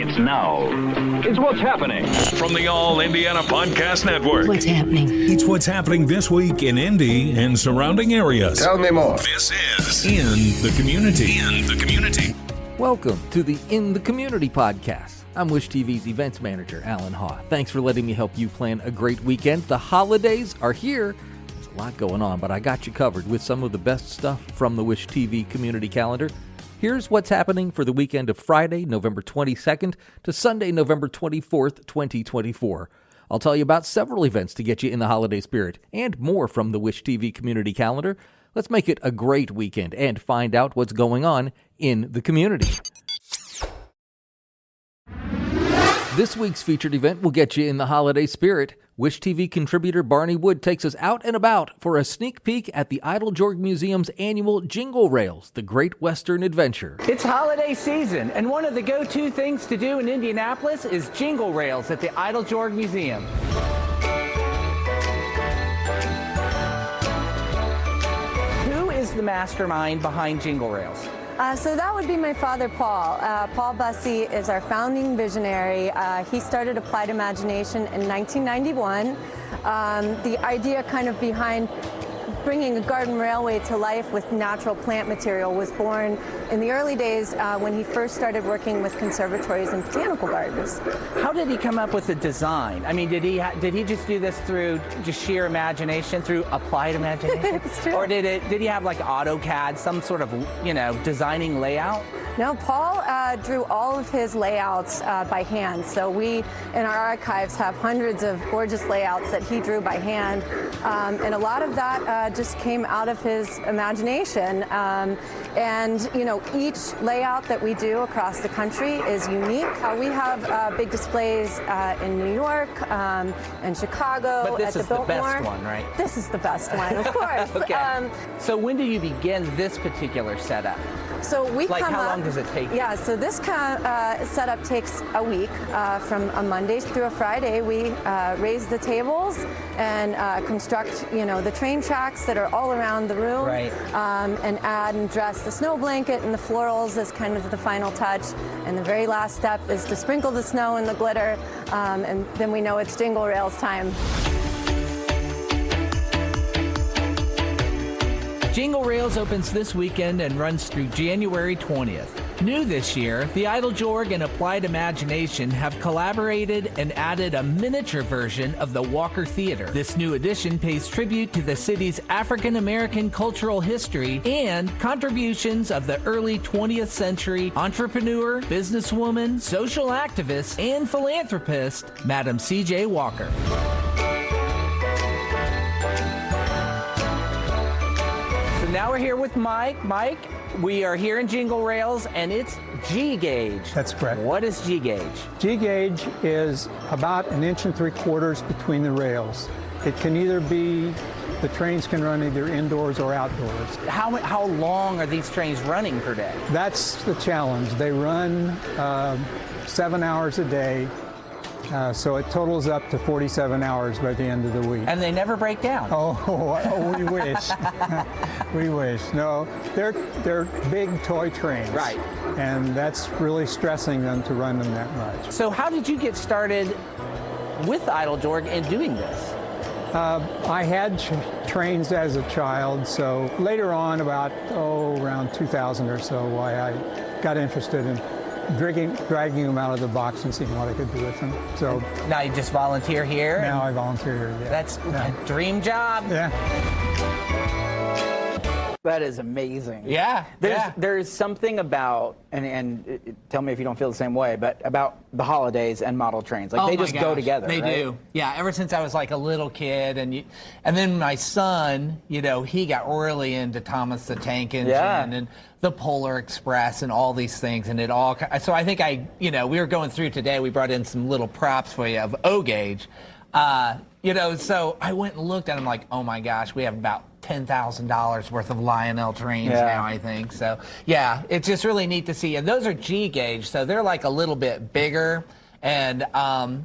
It's now. It's What's Happening from the All Indiana Podcast Network. What's happening? It's what's happening this week in Indy and surrounding areas. Tell me more. This is In the Community. In the Community. Welcome to the In the Community podcast. I'm Wish TV's events manager, Allan Haw. Thanks for letting me help you plan a great weekend. The holidays are here. There's a lot going on, but I got you covered with some of the best stuff from the Wish TV community calendar. Here's what's happening for the weekend of Friday, November 22nd to Sunday, November 24th, 2024. I'll tell you about several events to get you in the holiday spirit and more from the Wish TV community calendar. Let's make it a great weekend and find out what's going on in the community. This week's featured event will get you in the holiday spirit. Wish TV contributor Barney Wood takes us out and about for a sneak peek at the Eiteljorg Museum's annual Jingle Rails, the Great Western Adventure. It's holiday season, and one of the go-to things to do in Indianapolis is Jingle Rails at the Eiteljorg Museum. Who is the mastermind behind Jingle Rails? So that would be my father, Paul. Paul Bussey is our founding visionary. He started Applied Imagination in 1991. The idea kind of behind bringing a garden railway to life with natural plant material was born in the early days when he first started working with conservatories and botanical gardens. How did he come up with the design? I mean, did he just do this through just sheer imagination, through applied imagination? It's true. Or did he have like AutoCAD, some sort of, designing layout? No, Paul drew all of his layouts by hand. So we, in our archives, have hundreds of gorgeous layouts that he drew by hand. And a lot of that just came out of his imagination. Each layout that we do across the country is unique. We have big displays in New York and Chicago. But this at is the the best Biltmore. one, right? This is the best one, of course. Okay. So when do you begin this particular setup? So we Like come how up, long does it take? Yeah, so this setup takes a week. From a Monday through a Friday, we raise the tables and construct, the train tracks that are all around the room. Right. And add and dress the snow blanket and the florals as kind of the final touch. And the very last step is to sprinkle the snow and the glitter, and then we know it's Jingle Rails time. Jingle Rails opens this weekend and runs through January 20th. New this year, the Eiteljorg and Applied Imagination have collaborated and added a miniature version of the Walker Theater. This new edition pays tribute to the city's African-American cultural history and contributions of the early 20th century entrepreneur, businesswoman, social activist, and philanthropist, Madam C.J. Walker. Now we're here with Mike. Mike, we are here in Jingle Rails, and it's G-gauge. That's correct. What is G-gauge? G-gauge is about 1.75 inches between the rails. It can either be, the trains can run either indoors or outdoors. How long are these trains running per day? That's the challenge. They run 7 hours a day. So it totals up to 47 hours by the end of the week. And they never break down. Oh, we wish. We wish. No, they're big toy trains. Right. And that's really stressing them to run them that much. So how did you get started with Eiteljorg and doing this? I had trains as a child, so later on, about around 2000 or so, I got interested in dragging them out of the box and seeing what I could do with them. So now you just volunteer here? Now I volunteer here, yeah. That's a dream job. Yeah. That is amazing. Yeah. There's something about, and tell me if you don't feel the same way, but about the holidays and model trains. Like, they just go together. They right? do. Yeah, ever since I was like a little kid. And then my son, he got really into Thomas the Tank Engine and the Polar Express and all these things. And it all, so I think we were going through today, we brought in some little props for you of O-gauge. So I went and looked and I'm like, oh my gosh, we have about $10,000 worth of Lionel trains now, I think. So yeah, it's just really neat to see. And those are G-gauge, so they're like a little bit bigger. And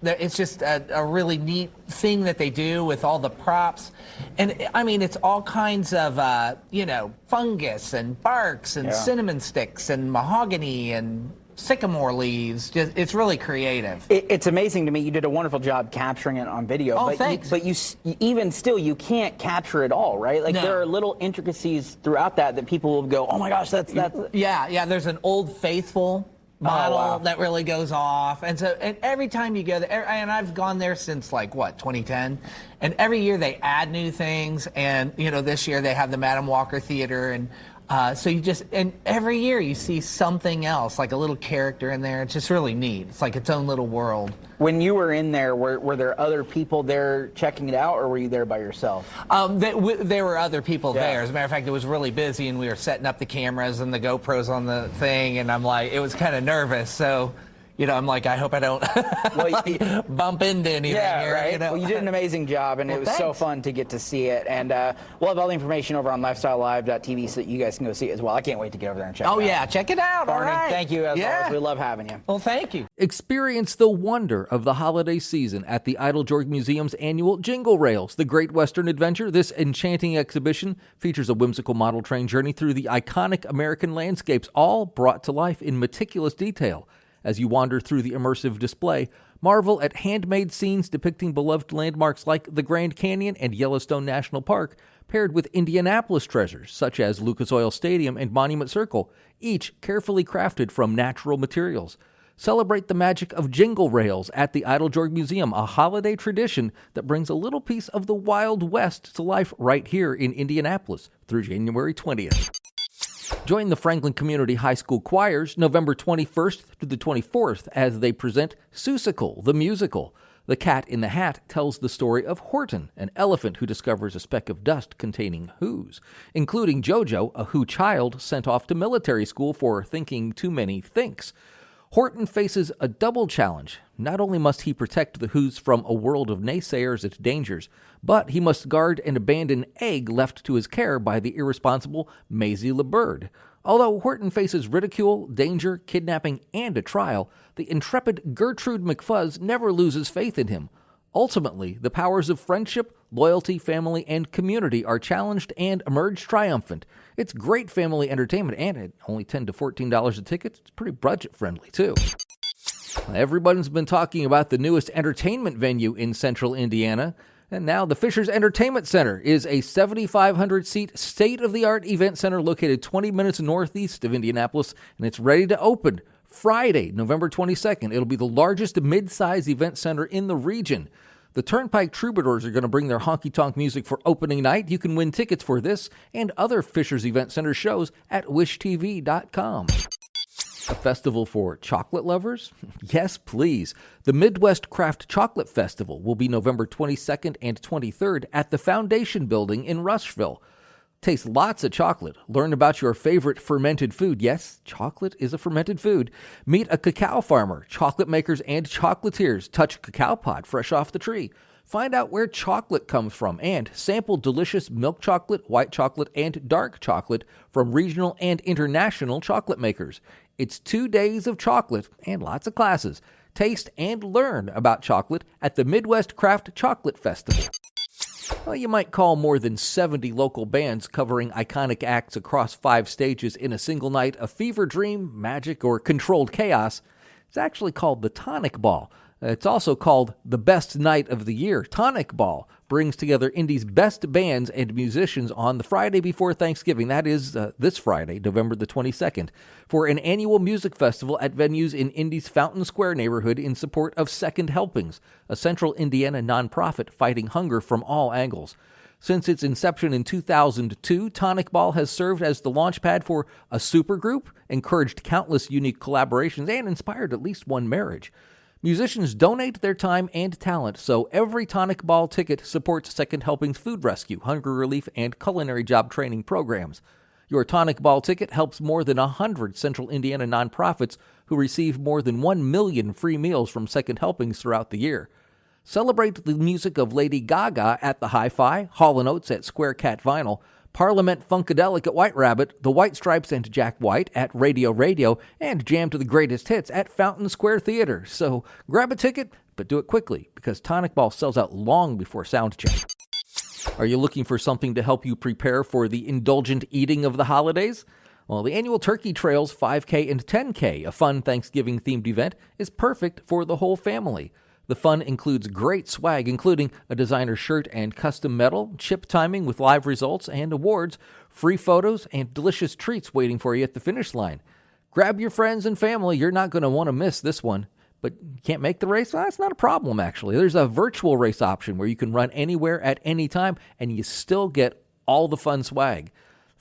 it's just a really neat thing that they do with all the props. And I mean, it's all kinds of, fungus and barks and cinnamon sticks and mahogany and sycamore leaves. It's really creative. It's amazing to me. You did a wonderful job capturing it on video. Oh, but thanks. But even still, you can't capture it all, right? Like, no. There are little intricacies throughout that people will go, oh my gosh, that's. Yeah, there's an Old Faithful model that really goes off. And every time you go there, and I've gone there since 2010, and every year they add new things. And this year they have the Madam Walker Theater, and so and every year you see something else, like a little character in there. It's just really neat. It's like its own little world. When you were in there, were there other people there checking it out, or were you there by yourself? There were other people there. As a matter of fact, it was really busy, and we were setting up the cameras and the GoPros on the thing, and it was kind of nervous. So, I'm like, I hope I don't bump into anything here. Right. Well, you did an amazing job, and it was so fun to get to see it. And we'll have all the information over on lifestylelive.tv so that you guys can go see it as well. I can't wait to get over there and check it out. Oh, yeah, check it out. Barney, all right. thank you as always. We love having you. Well, thank you. Experience the wonder of the holiday season at the Idle-George Museum's annual Jingle Rails, the Great Western Adventure. This enchanting exhibition features a whimsical model train journey through the iconic American landscapes, all brought to life in meticulous detail. As you wander through the immersive display, marvel at handmade scenes depicting beloved landmarks like the Grand Canyon and Yellowstone National Park, paired with Indianapolis treasures such as Lucas Oil Stadium and Monument Circle, each carefully crafted from natural materials. Celebrate the magic of Jingle Rails at the Idle-George Museum, a holiday tradition that brings a little piece of the Wild West to life right here in Indianapolis through January 20th. Join the Franklin Community High School choirs November 21st to the 24th as they present Seussical the Musical. The Cat in the Hat tells the story of Horton, an elephant who discovers a speck of dust containing Whos, including Jojo, a Who child sent off to military school for thinking too many thinks. Horton faces a double challenge. Not only must he protect the Whos from a world of naysayers and dangers, but he must guard an abandoned egg left to his care by the irresponsible Maisie LeBird. Although Horton faces ridicule, danger, kidnapping, and a trial, the intrepid Gertrude McFuzz never loses faith in him. Ultimately, the powers of friendship, loyalty, family, and community are challenged and emerge triumphant. It's great family entertainment, and at only $10 to $14 a ticket, it's pretty budget-friendly, too. Everybody's been talking about the newest entertainment venue in central Indiana, and now the Fishers Entertainment Center is a 7,500-seat state-of-the-art event center located 20 minutes northeast of Indianapolis, and it's ready to open Friday, November 22nd. It'll be the largest mid-size event center in the region. The Turnpike Troubadours are going to bring their honky-tonk music for opening night. You can win tickets for this and other Fishers Event Center shows at wishtv.com. A festival for chocolate lovers? Yes, please. The Midwest Craft Chocolate Festival will be November 22nd and 23rd at the Foundation Building in Rushville. Taste lots of chocolate. Learn about your favorite fermented food. Yes, chocolate is a fermented food. Meet a cacao farmer, chocolate makers, and chocolatiers. Touch a cacao pod fresh off the tree. Find out where chocolate comes from and sample delicious milk chocolate, white chocolate, and dark chocolate from regional and international chocolate makers. It's 2 days of chocolate and lots of classes. Taste and learn about chocolate at the Midwest Craft Chocolate Festival. Well, you might call more than 70 local bands covering iconic acts across 5 stages in a single night a fever dream, magic, or controlled chaos. It's actually called the Tonic Ball. It's also called the best night of the year. Tonic Ball brings together Indy's best bands and musicians on the Friday before Thanksgiving. That is this Friday, November the 22nd, for an annual music festival at venues in Indy's Fountain Square neighborhood in support of Second Helpings, a central Indiana nonprofit fighting hunger from all angles. Since its inception in 2002, Tonic Ball has served as the launchpad for a supergroup, encouraged countless unique collaborations, and inspired at least one marriage. Musicians donate their time and talent, so every Tonic Ball ticket supports Second Helping's food rescue, hunger relief, and culinary job training programs. Your Tonic Ball ticket helps more than 100 Central Indiana nonprofits who receive more than 1 million free meals from Second Helpings throughout the year. Celebrate the music of Lady Gaga at the Hi-Fi, Hall & Oates at Square Cat Vinyl, Parliament Funkadelic at White Rabbit, The White Stripes and Jack White at Radio, and jam to the greatest hits at Fountain Square Theater. So grab a ticket, but do it quickly, because Tonic Ball sells out long before sound check. Are you looking for something to help you prepare for the indulgent eating of the holidays? Well, the annual Turkey Trails 5K and 10K, a fun Thanksgiving-themed event, is perfect for the whole family. The fun includes great swag, including a designer shirt and custom medal, chip timing with live results and awards, free photos, and delicious treats waiting for you at the finish line. Grab your friends and family. You're not going to want to miss this one. But you can't make the race? Well, that's not a problem, actually. There's a virtual race option where you can run anywhere at any time, and you still get all the fun swag.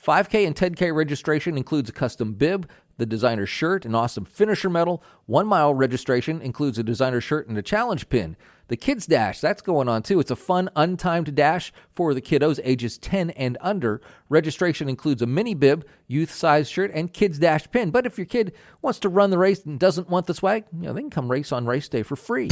5K and 10K registration includes a custom bib, the designer shirt, an awesome finisher medal. 1 mile registration includes a designer shirt and a challenge pin. The Kids Dash, that's going on too. It's a fun, untimed dash for the kiddos ages 10 and under. Registration includes a mini bib, youth-size shirt, and Kids Dash pin. But if your kid wants to run the race and doesn't want the swag, they can come race on race day for free.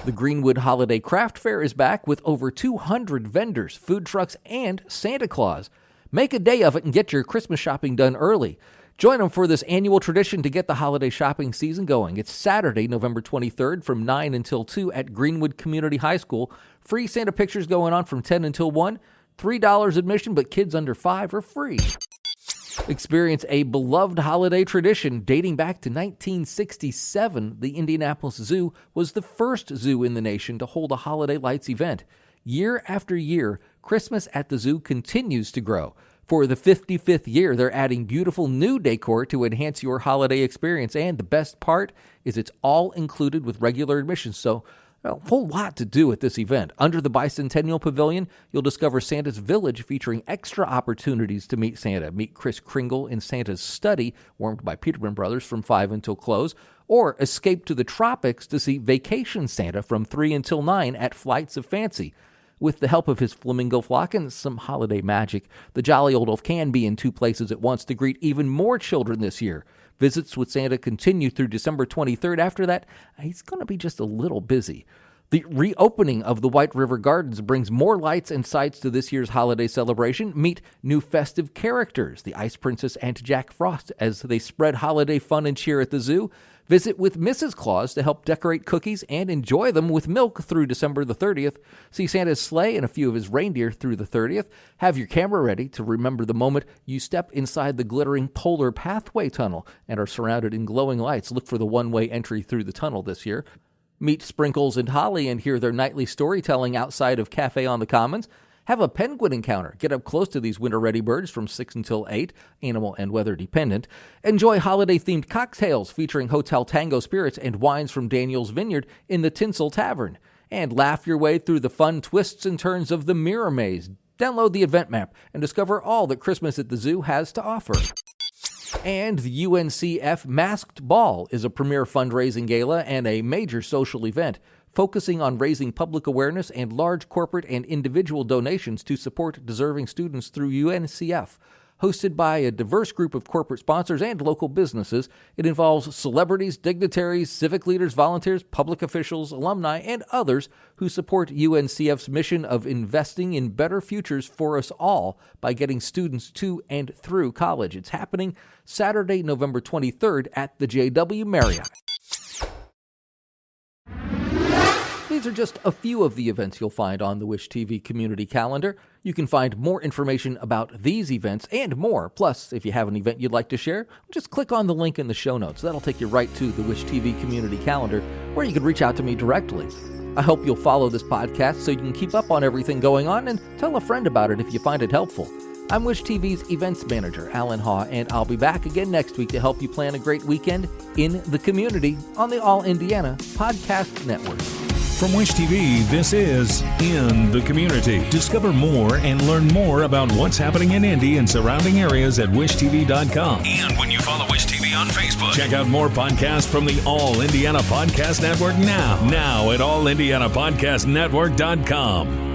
The Greenwood Holiday Craft Fair is back with over 200 vendors, food trucks, and Santa Claus. Make a day of it and get your Christmas shopping done early. Join them for this annual tradition to get the holiday shopping season going. It's Saturday, November 23rd from 9 until 2 at Greenwood Community High School. Free Santa pictures going on from 10 until 1. $3 admission, but kids under 5 are free. Experience a beloved holiday tradition dating back to 1967. The Indianapolis Zoo was the first zoo in the nation to hold a holiday lights event. Year after year, Christmas at the zoo continues to grow. For the 55th year, they're adding beautiful new decor to enhance your holiday experience. And the best part is it's all included with regular admission. So a whole lot to do at this event. Under the Bicentennial Pavilion, you'll discover Santa's Village featuring extra opportunities to meet Santa. Meet Kris Kringle in Santa's study, warmed by Peterman Brothers from 5 until close. Or escape to the tropics to see Vacation Santa from 3 until 9 at Flights of Fancy. With the help of his flamingo flock and some holiday magic, the jolly old elf can be in 2 places at once to greet even more children this year. Visits with Santa continue through December 23rd. After that, he's going to be just a little busy. The reopening of the White River Gardens brings more lights and sights to this year's holiday celebration. Meet new festive characters, the Ice Princess and Jack Frost, as they spread holiday fun and cheer at the zoo. Visit with Mrs. Claus to help decorate cookies and enjoy them with milk through December the 30th. See Santa's sleigh and a few of his reindeer through the 30th. Have your camera ready to remember the moment you step inside the glittering Polar Pathway Tunnel and are surrounded in glowing lights. Look for the one-way entry through the tunnel this year. Meet Sprinkles and Holly and hear their nightly storytelling outside of Cafe on the Commons. Have a penguin encounter. Get up close to these winter-ready birds from 6 until 8, animal and weather dependent. Enjoy holiday-themed cocktails featuring Hotel Tango spirits and wines from Daniel's Vineyard in the Tinsel Tavern. And laugh your way through the fun twists and turns of the Mirror Maze. Download the event map and discover all that Christmas at the Zoo has to offer. And the UNCF Masked Ball is a premier fundraising gala and a major social event, focusing on raising public awareness and large corporate and individual donations to support deserving students through UNCF. Hosted by a diverse group of corporate sponsors and local businesses, it involves celebrities, dignitaries, civic leaders, volunteers, public officials, alumni, and others who support UNCF's mission of investing in better futures for us all by getting students to and through college. It's happening Saturday, November 23rd at the JW Marriott. These are just a few of the events you'll find on the Wish TV community calendar. You can find more information about these events and more. Plus, if you have an event you'd like to share, just click on the link in the show notes. That'll take you right to the Wish TV community calendar, where you can reach out to me directly. I hope you'll follow this podcast so you can keep up on everything going on and tell a friend about it if you find it helpful. I'm Wish TV's events manager, Allan Haw, and I'll be back again next week to help you plan a great weekend in the community on the All Indiana Podcast Network. From Wish TV, this is In the Community. Discover more and learn more about what's happening in Indy and surrounding areas at wishtv.com. And when you follow Wish TV on Facebook. Check out more podcasts from the All Indiana Podcast Network now at allindianapodcastnetwork.com.